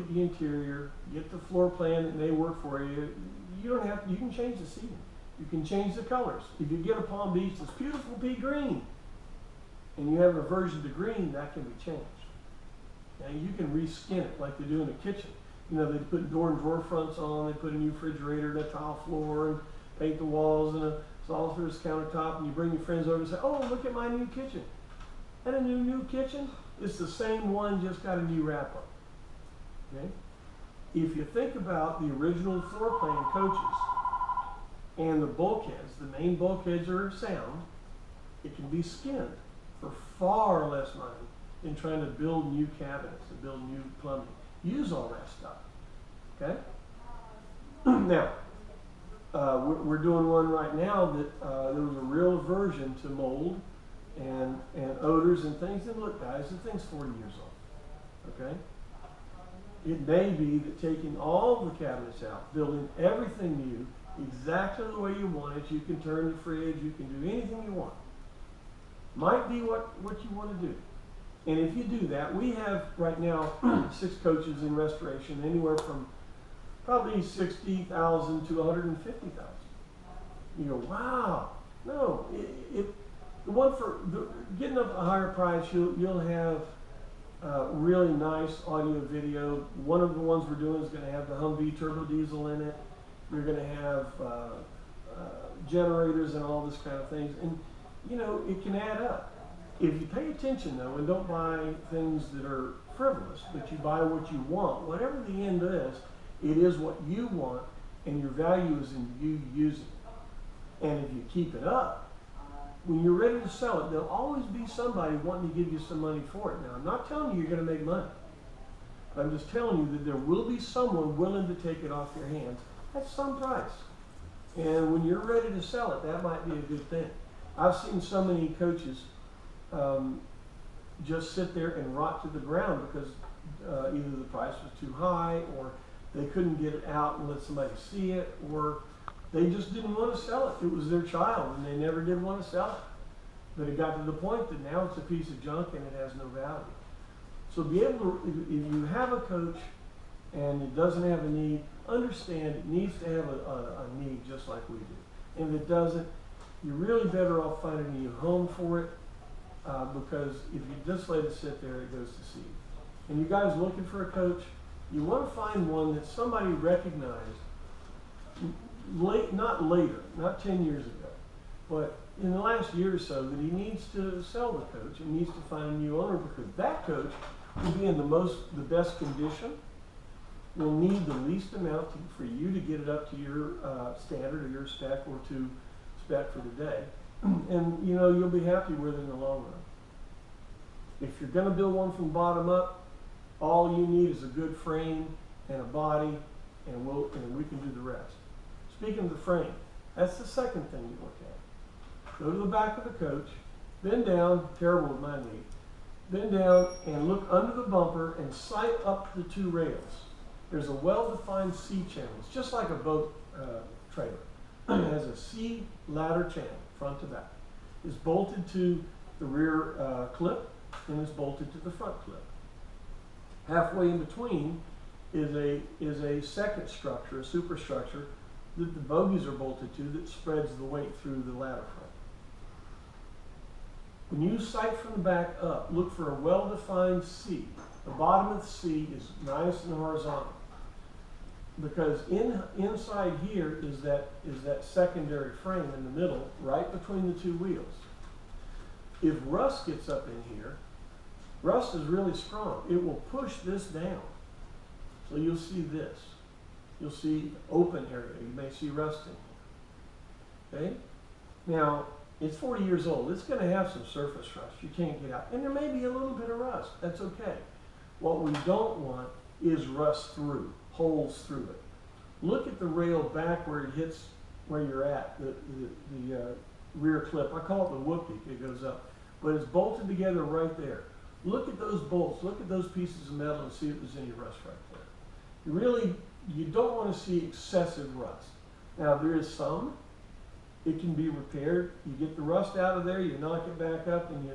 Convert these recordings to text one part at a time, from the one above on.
the interior, get the floor plan that may work for you. You don't have to, you can change the seating. You can change the colors. If you get a Palm Beach that's beautiful pea green, and you have a version to green, that can be changed. And you can reskin it like they do in the kitchen. You know, they put door and drawer fronts on, they put a new refrigerator and a tile floor, and paint the walls and a solid surface countertop, and you bring your friends over and say, oh, look at my new kitchen. And a new kitchen, it's the same one, just got a new wrap up. Okay? If you think about the original floor plan coaches and the bulkheads, the main bulkheads are sound, it can be skinned for far less money than trying to build new cabinets and build new plumbing. Use all that stuff. Okay? Now, we're doing one right now that there was a real aversion to mold and odors and things. And look, guys, the thing's 40 years old. Okay? It may be that taking all the cabinets out, building everything new, exactly the way you want it, you can turn the fridge, you can do anything you want. Might be what you want to do. And if you do that, we have right now 6 coaches in restoration, anywhere from probably 60,000 to 150,000. You go, wow. No, the one for getting up a higher price, you'll have really nice audio video. One of the ones we're doing is going to have the Humvee turbo diesel in it. You're going to have generators and all this kind of things. And, you know, it can add up. If you pay attention, though, and don't buy things that are frivolous, but you buy what you want, whatever the end is, it is what you want, and your value is in you using it. And if you keep it up, when you're ready to sell it, there'll always be somebody wanting to give you some money for it. Now, I'm not telling you you're going to make money. I'm just telling you that there will be someone willing to take it off your hands at some price. And when you're ready to sell it, that might be a good thing. I've seen so many coaches just sit there and rot to the ground because either the price was too high, or they couldn't get it out and let somebody see it, or they just didn't want to sell it. It was their child and they never did want to sell it. But it got to the point that now it's a piece of junk and it has no value. So be able to, if you have a coach and it doesn't have a need, understand it needs to have a need just like we do. And if it doesn't, you're really better off finding a new home for it, because if you just let it sit there, it goes to seed. And you guys looking for a coach, you want to find one that somebody recognized not later, not 10 years ago, but in the last year or so, that he needs to sell the coach and needs to find a new owner, because that coach will be in the best condition, will need the least amount for you to get it up to your standard or your spec, or to spec for the day. And you know, you'll be happy with it in the long run. If you're going to build one from bottom up, all you need is a good frame and a body, and we can do the rest. Speaking of the frame, that's the second thing you look at. Go to the back of the coach, bend down, terrible with my knee, bend down and look under the bumper and sight up the 2 rails. There's a well-defined C channel. It's just like a boat trailer. It has a C ladder channel, front to back. It's bolted to the rear clip, and it's bolted to the front clip. Halfway in between is a second structure, a superstructure, that the bogies are bolted to, that spreads the weight through the ladder front. When you sight from the back up, look for a well-defined C. The bottom of the C is nice and horizontal, because inside here is that secondary frame in the middle, right between the 2 wheels. If rust gets up in here, rust is really strong. It will push this down. So you'll see this. You'll see open area. You may see rust in here. Okay? Now, it's 40 years old. It's going to have some surface rust. You can't get out. And there may be a little bit of rust. That's okay. What we don't want is rust through, holes through it. Look at the rail back where it hits where you're at, the rear clip. I call it the whoopee. It goes up. But it's bolted together right there. Look at those bolts. Look at those pieces of metal and see if there's any rust right there. You don't want to see excessive rust. Now, there is some. It can be repaired. You get the rust out of there, you knock it back up, and you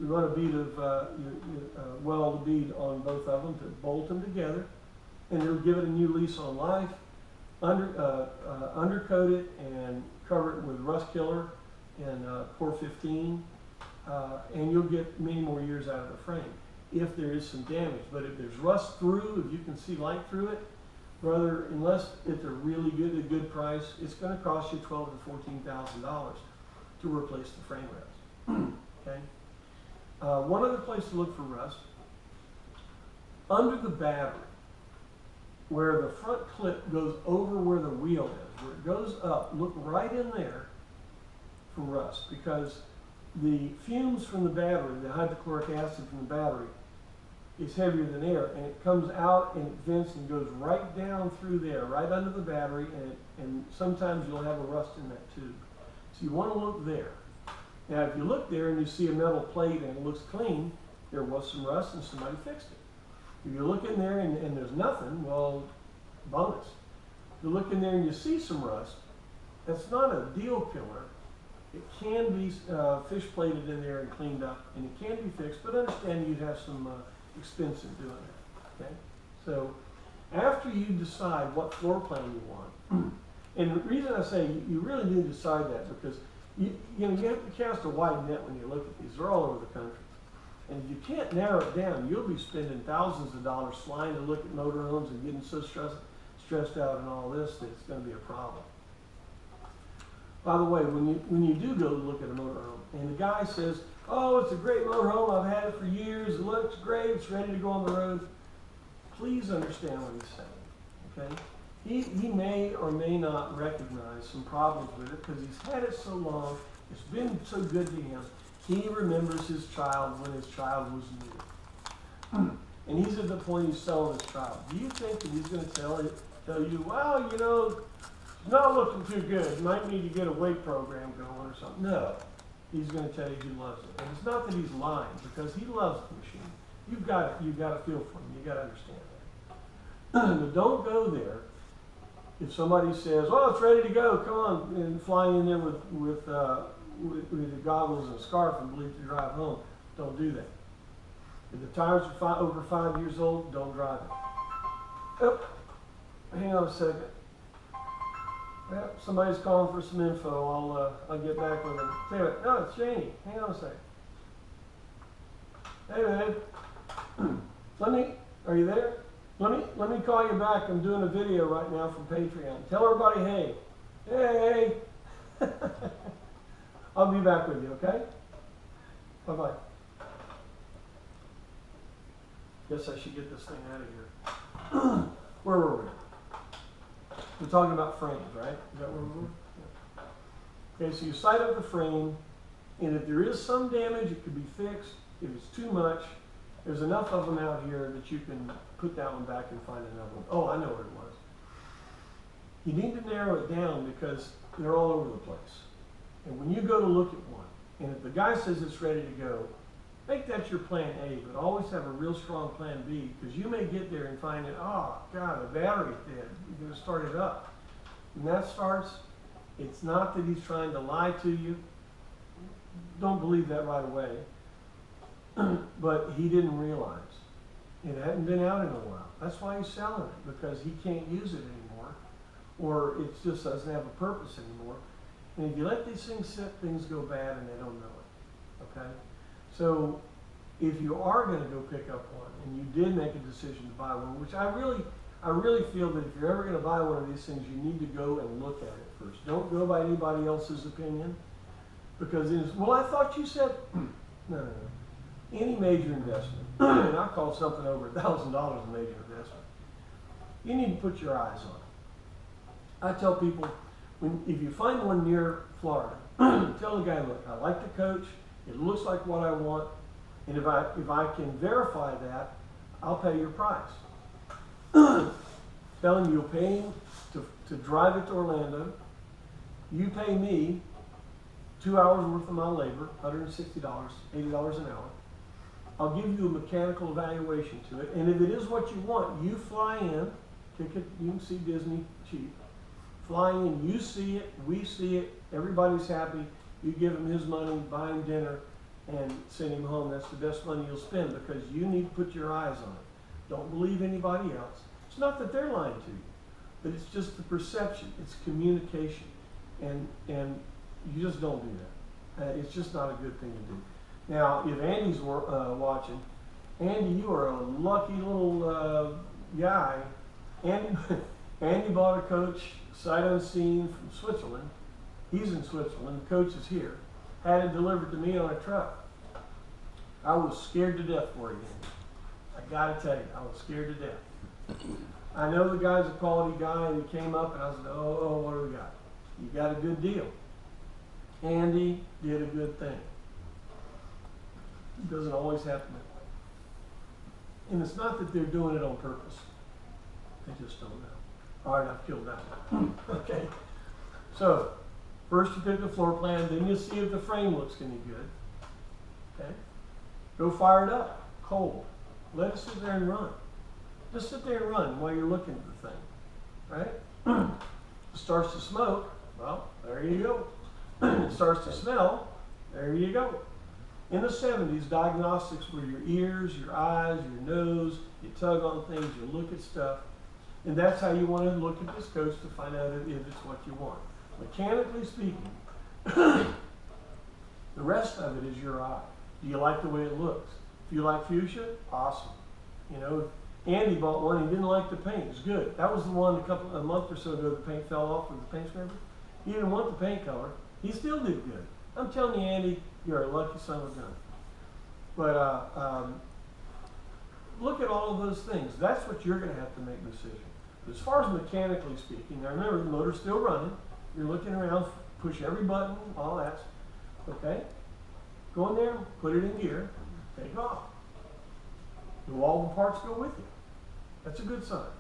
run a bead of weld bead on both of them to bolt them together. and it'll give it a new lease on life. Undercoat it and cover it with rust killer and Core 15, and you'll get many more years out of the frame if there is some damage. But if there's rust through, if you can see light through it, brother, unless it's a really good price, it's going to cost you $12,000 to $14,000 to replace the frame rest. Okay. One other place to look for rust, under the battery, where the front clip goes over where the wheel is, where it goes up, look right in there for rust, because the fumes from the battery, the hydrochloric acid from the battery, is heavier than air, and it comes out and it vents and goes right down through there, right under the battery, and sometimes you'll have a rust in that tube. So you want to look there. Now, if you look there and you see a metal plate and it looks clean, there was some rust and somebody fixed it. If you look in there and there's nothing, well, bonus. If you look in there and you see some rust, that's not a deal killer. It can be fish plated in there and cleaned up, and it can be fixed, but understand you'd have some expense in doing that. Okay? So after you decide what floor plan you want, and the reason I say you really need to decide that, because you have to cast a wide net when you look at these. They're all over the country. And if you can't narrow it down, you'll be spending thousands of dollars flying to look at motorhomes and getting so stressed out and all this that it's going to be a problem. By the way, when you do go to look at a motorhome and the guy says, oh, it's a great motorhome, I've had it for years, it looks great, it's ready to go on the road, please understand what he's saying. Okay? He may or may not recognize some problems with it because he's had it so long, it's been so good to him. He remembers his child when his child was new. And he's at the point he's selling his child. Do you think that he's going to tell you, well, you know, it's not looking too good. You might need to get a weight program going or something. No. He's going to tell you he loves it. And it's not that he's lying, because he loves the machine. You've got to feel for him. You've got to understand that. But don't go there if somebody says, oh, it's ready to go, come on, and fly in there with the goggles and a scarf and believe to drive home. Don't do that. If the tires are over 5 years old, don't drive it. Oh, hang on a second. Yep, somebody's calling for some info. I'll get back with them. Tell you what, no, it's Janie. Hang on a second. Hey, babe. Are you there? Let me call you back. I'm doing a video right now from Patreon. Tell everybody, hey. Hey. I'll be back with you, okay? Bye-bye. Guess I should get this thing out of here. Where were we? We're talking about frames, right? Is that where we were? Yeah. Okay, so you sight up the frame, and if there is some damage, it could be fixed. If it's too much, there's enough of them out here that you can put that one back and find another one. Oh, I know what it was. You need to narrow it down because they're all over the place. And when you go to look at one, and if the guy says it's ready to go, make that your plan A, but always have a real strong plan B, because you may get there and find that, oh, God, the battery's dead. You're going to start it up. When that starts, it's not that he's trying to lie to you. Don't believe that right away. But he didn't realize. It hadn't been out in a while. That's why he's selling it, because he can't use it anymore, or it just doesn't have a purpose anymore. And if you let these things sit, things go bad and they don't know it. Okay? So if you are going to go pick up one and you did make a decision to buy one, which I really feel that if you're ever going to buy one of these things, you need to go and look at it first. Don't go by anybody else's opinion, because it's, well, I thought you said, no. Any major investment, and I call something over $1,000 a major investment, you need to put your eyes on it. I tell people, if you find one near Florida, tell the guy, look, I like the coach, it looks like what I want, and if I can verify that, I'll pay your price. Tell him you'll pay him to drive it to Orlando. You pay me 2 hours worth of my labor, $160, $80 an hour. I'll give you a mechanical evaluation to it, and if it is what you want, you fly in, ticket, you can see Disney cheap. Fly in, you see it, we see it, everybody's happy. You give him his money, buy him dinner, and send him home. That's the best money you'll spend, because you need to put your eyes on it. Don't believe anybody else. It's not that they're lying to you, but it's just the perception. It's communication, and you just don't do that. It's just not a good thing to do. Now, if Andy's watching, Andy, you are a lucky little guy. Andy bought a coach sight unseen from Switzerland. He's in Switzerland. The coach is here. Had it delivered to me on a truck. I was scared to death for it, Andy. I gotta tell you, I was scared to death. I know the guy's a quality guy, and he came up, and I said, oh, what do we got? You got a good deal. Andy did a good thing. It doesn't always happen that way. And it's not that they're doing it on purpose. They just don't know. All right, I've killed that one. Okay. So, first you pick the floor plan, then you see if the frame looks any good. Okay. Go fire it up, cold. Let it sit there and run. Just sit there and run while you're looking at the thing. Right? It starts to smoke, well, there you go. It starts to smell, there you go. In the 70s, diagnostics were your ears, your eyes, your nose, you tug on things, you look at stuff. And that's how you want to look at this coach to find out if it's what you want. Mechanically speaking, the rest of it is your eye. Do you like the way it looks? If you like fuchsia, awesome. You know, Andy bought one, he didn't like the paint, it's good. That was the one a month or so ago the paint fell off with the paint scraper. He didn't want the paint color, he still did good. I'm telling you, Andy, you're a lucky son of a gun. But look at all of those things. That's what you're going to have to make a decision. As far as mechanically speaking, now remember the motor's still running. You're looking around, push every button, all that. Okay? Go in there, put it in gear, take off. Do all the parts go with you? That's a good sign.